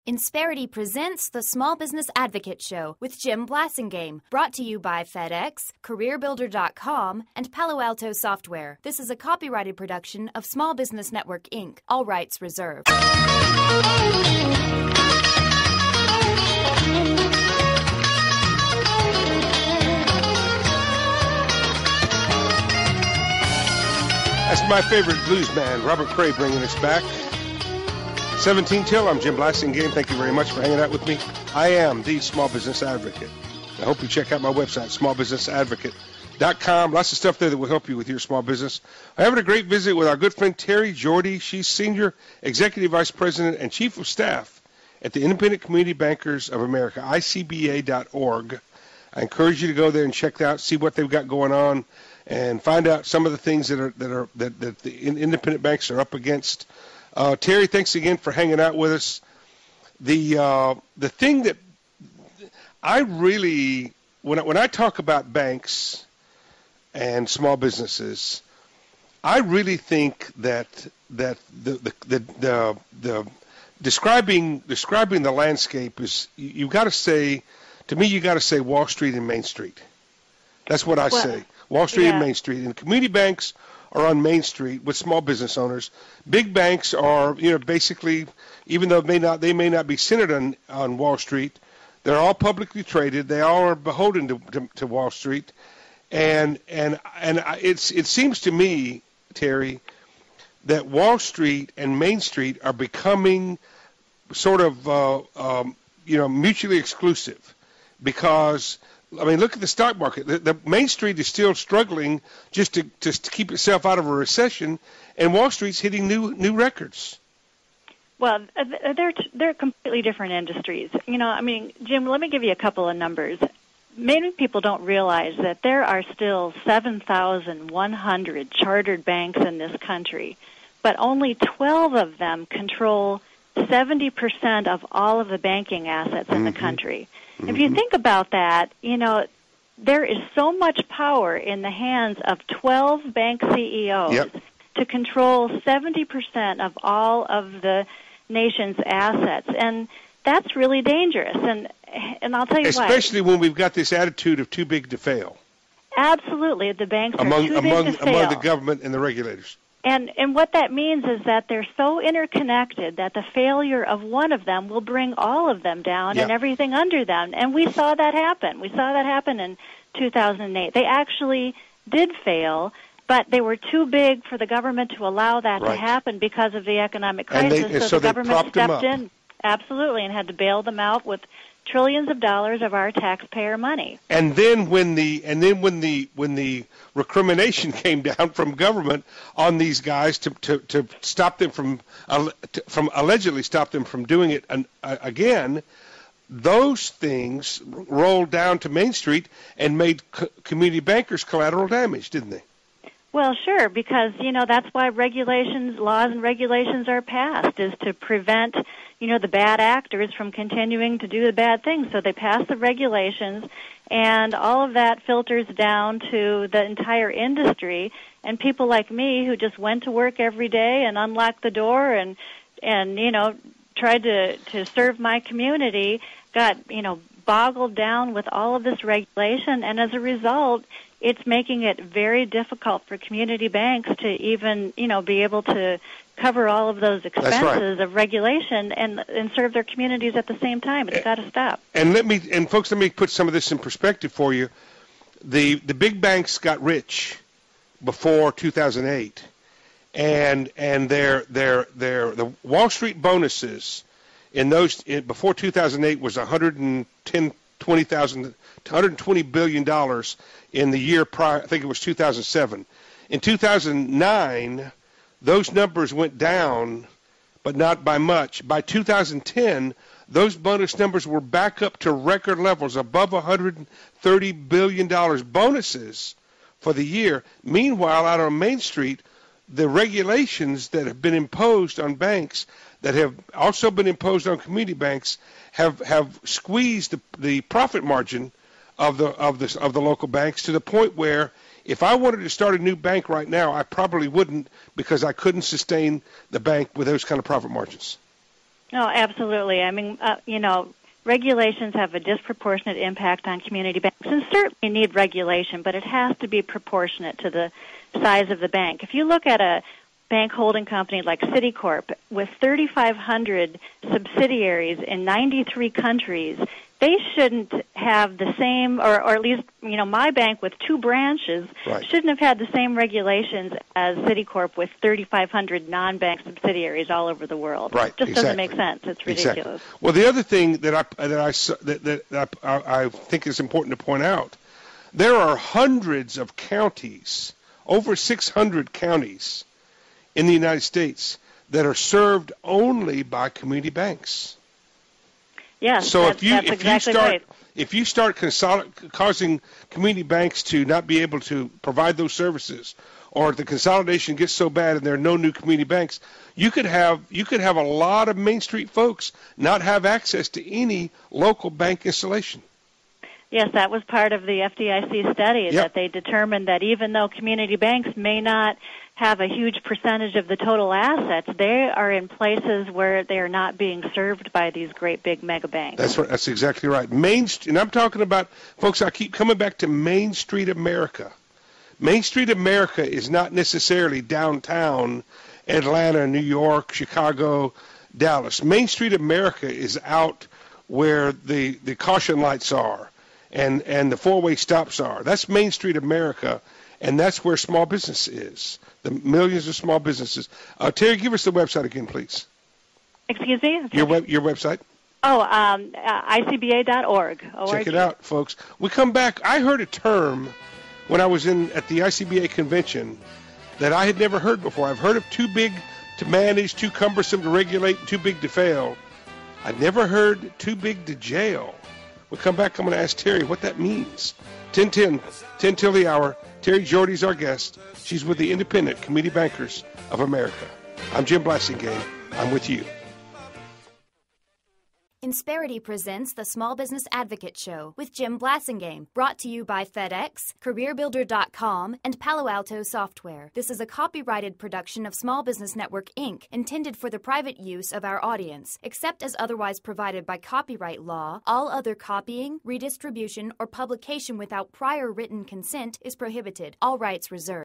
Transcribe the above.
Insperity presents the Small Business Advocate Show with Jim Blasingame, brought to you by FedEx, CareerBuilder.com, and Palo Alto Software. This is a copyrighted production of Small Business Network, Inc., all rights reserved. That's my favorite blues man, Robert Cray, bringing us back. 17 till, I'm Jim Blasingame. Thank you very much for hanging out with me. I am the Small Business Advocate. I hope you check out my website, smallbusinessadvocate.com. Lots of stuff there that will help you with your small business. I'm having a great visit with our good friend Terry Jorde. She's Senior Executive Vice President and Chief of Staff at the Independent Community Bankers of America, ICBA.org. I encourage you to go there and check out, see what they've got going on, and find out some of the things that the independent banks are up against. Terry, thanks again for hanging out with us. The thing that I really, when I talk about banks and small businesses, I really think that the describing the landscape is, you got to say, to me, you got to say Wall Street and Main Street. That's what I say. Wall Street and Main Street. And community banks are on Main Street with small business owners. Big banks are, basically, even though they may not be centered on Wall Street, they're all publicly traded. They all are beholden to Wall Street. And it seems to me, Terry, that Wall Street and Main Street are becoming sort of, mutually exclusive, because look at the stock market. The Main Street is still struggling just to keep itself out of a recession, and Wall Street's hitting new records. Well, they're completely different industries. Jim, let me give you a couple of numbers. Many people don't realize that there are still 7,100 chartered banks in this country, but only 12 of them control 70% of all of the banking assets in the country. If you think about that, there is so much power in the hands of 12 bank CEOs to control 70% of all of the nation's assets, and that's really dangerous. And I'll tell you why. Especially when we've got this attitude of too big to fail. Absolutely, the banks are too big to fail. Among the government and the regulators. And what that means is that they're so interconnected that the failure of one of them will bring all of them down and everything under them. And we saw that happen. We saw that happen in 2008. They actually did fail, but they were too big for the government to allow that to happen because of the economic crisis. So the government stepped in, absolutely, and had to bail them out with trillions of dollars of our taxpayer money. And then when the recrimination came down from government on these guys to stop them from allegedly stop them from doing it again, those things rolled down to Main Street and made community bankers collateral damage, didn't they? Well, sure, because, that's why laws and regulations are passed, is to prevent, the bad actors from continuing to do the bad things. So they pass the regulations, and all of that filters down to the entire industry, and people like me who just went to work every day and unlocked the door and tried to serve my community got, boggled down with all of this regulation, and as a result, it's making it very difficult for community banks to even, be able to cover all of those expenses of regulation and serve their communities at the same time. It's got to stop. And folks, let me put some of this in perspective for you. The big banks got rich before 2008, and the Wall Street bonuses before 2008 was $120 billion in the year prior. I think it was 2007. In 2009, those numbers went down, but not by much. By 2010, those bonus numbers were back up to record levels, above $130 billion bonuses for the year. Meanwhile, out on Main Street, the regulations that have been imposed on banks, that have also been imposed on community banks, have squeezed the profit margin of the local banks to the point where if I wanted to start a new bank right now, I probably wouldn't, because I couldn't sustain the bank with those kind of profit margins. No, absolutely. I mean, regulations have a disproportionate impact on community banks, and certainly need regulation, but it has to be proportionate to the size of the bank. If you look at a bank holding company like Citicorp with 3,500 subsidiaries in 93 countries, they shouldn't have the same, or at least, my bank with 2 branches shouldn't have had the same regulations as Citicorp with 3,500 non-bank subsidiaries all over the world. Right, It just doesn't make sense. It's ridiculous. Exactly. Well, the other thing that I think is important to point out, there are hundreds of counties, over 600 counties in the United States that are served only by community banks. Yes, so that's exactly right. If you start causing community banks to not be able to provide those services, or the consolidation gets so bad and there are no new community banks, you could have a lot of Main Street folks not have access to any local bank installation. Yes, that was part of the FDIC study, that they determined that even though community banks may not have a huge percentage of the total assets, they are in places where they are not being served by these great big mega banks. That's right. That's exactly right. And I'm talking about, folks, I keep coming back to Main Street America. Main Street America is not necessarily downtown Atlanta, New York, Chicago, Dallas. Main Street America is out where the caution lights are and the four-way stops are. That's Main Street America, and that's where small business is, the millions of small businesses. Terry, give us the website again, please. Excuse me? Your website? Oh, ICBA.org. Check it out, folks. We come back. I heard a term when I was at the ICBA convention that I had never heard before. I've heard of too big to manage, too cumbersome to regulate, too big to fail. I'd never heard too big to jail. We'll come back. I'm going to ask Terry what that means. 10 till the hour. Terry Jorde's our guest. She's with the Independent Community Bankers of America. I'm Jim Blasingame. I'm with you. Insperity presents the Small Business Advocate Show with Jim Blasingame, brought to you by FedEx, CareerBuilder.com, and Palo Alto Software. This is a copyrighted production of Small Business Network, Inc., intended for the private use of our audience. Except as otherwise provided by copyright law, all other copying, redistribution, or publication without prior written consent is prohibited. All rights reserved.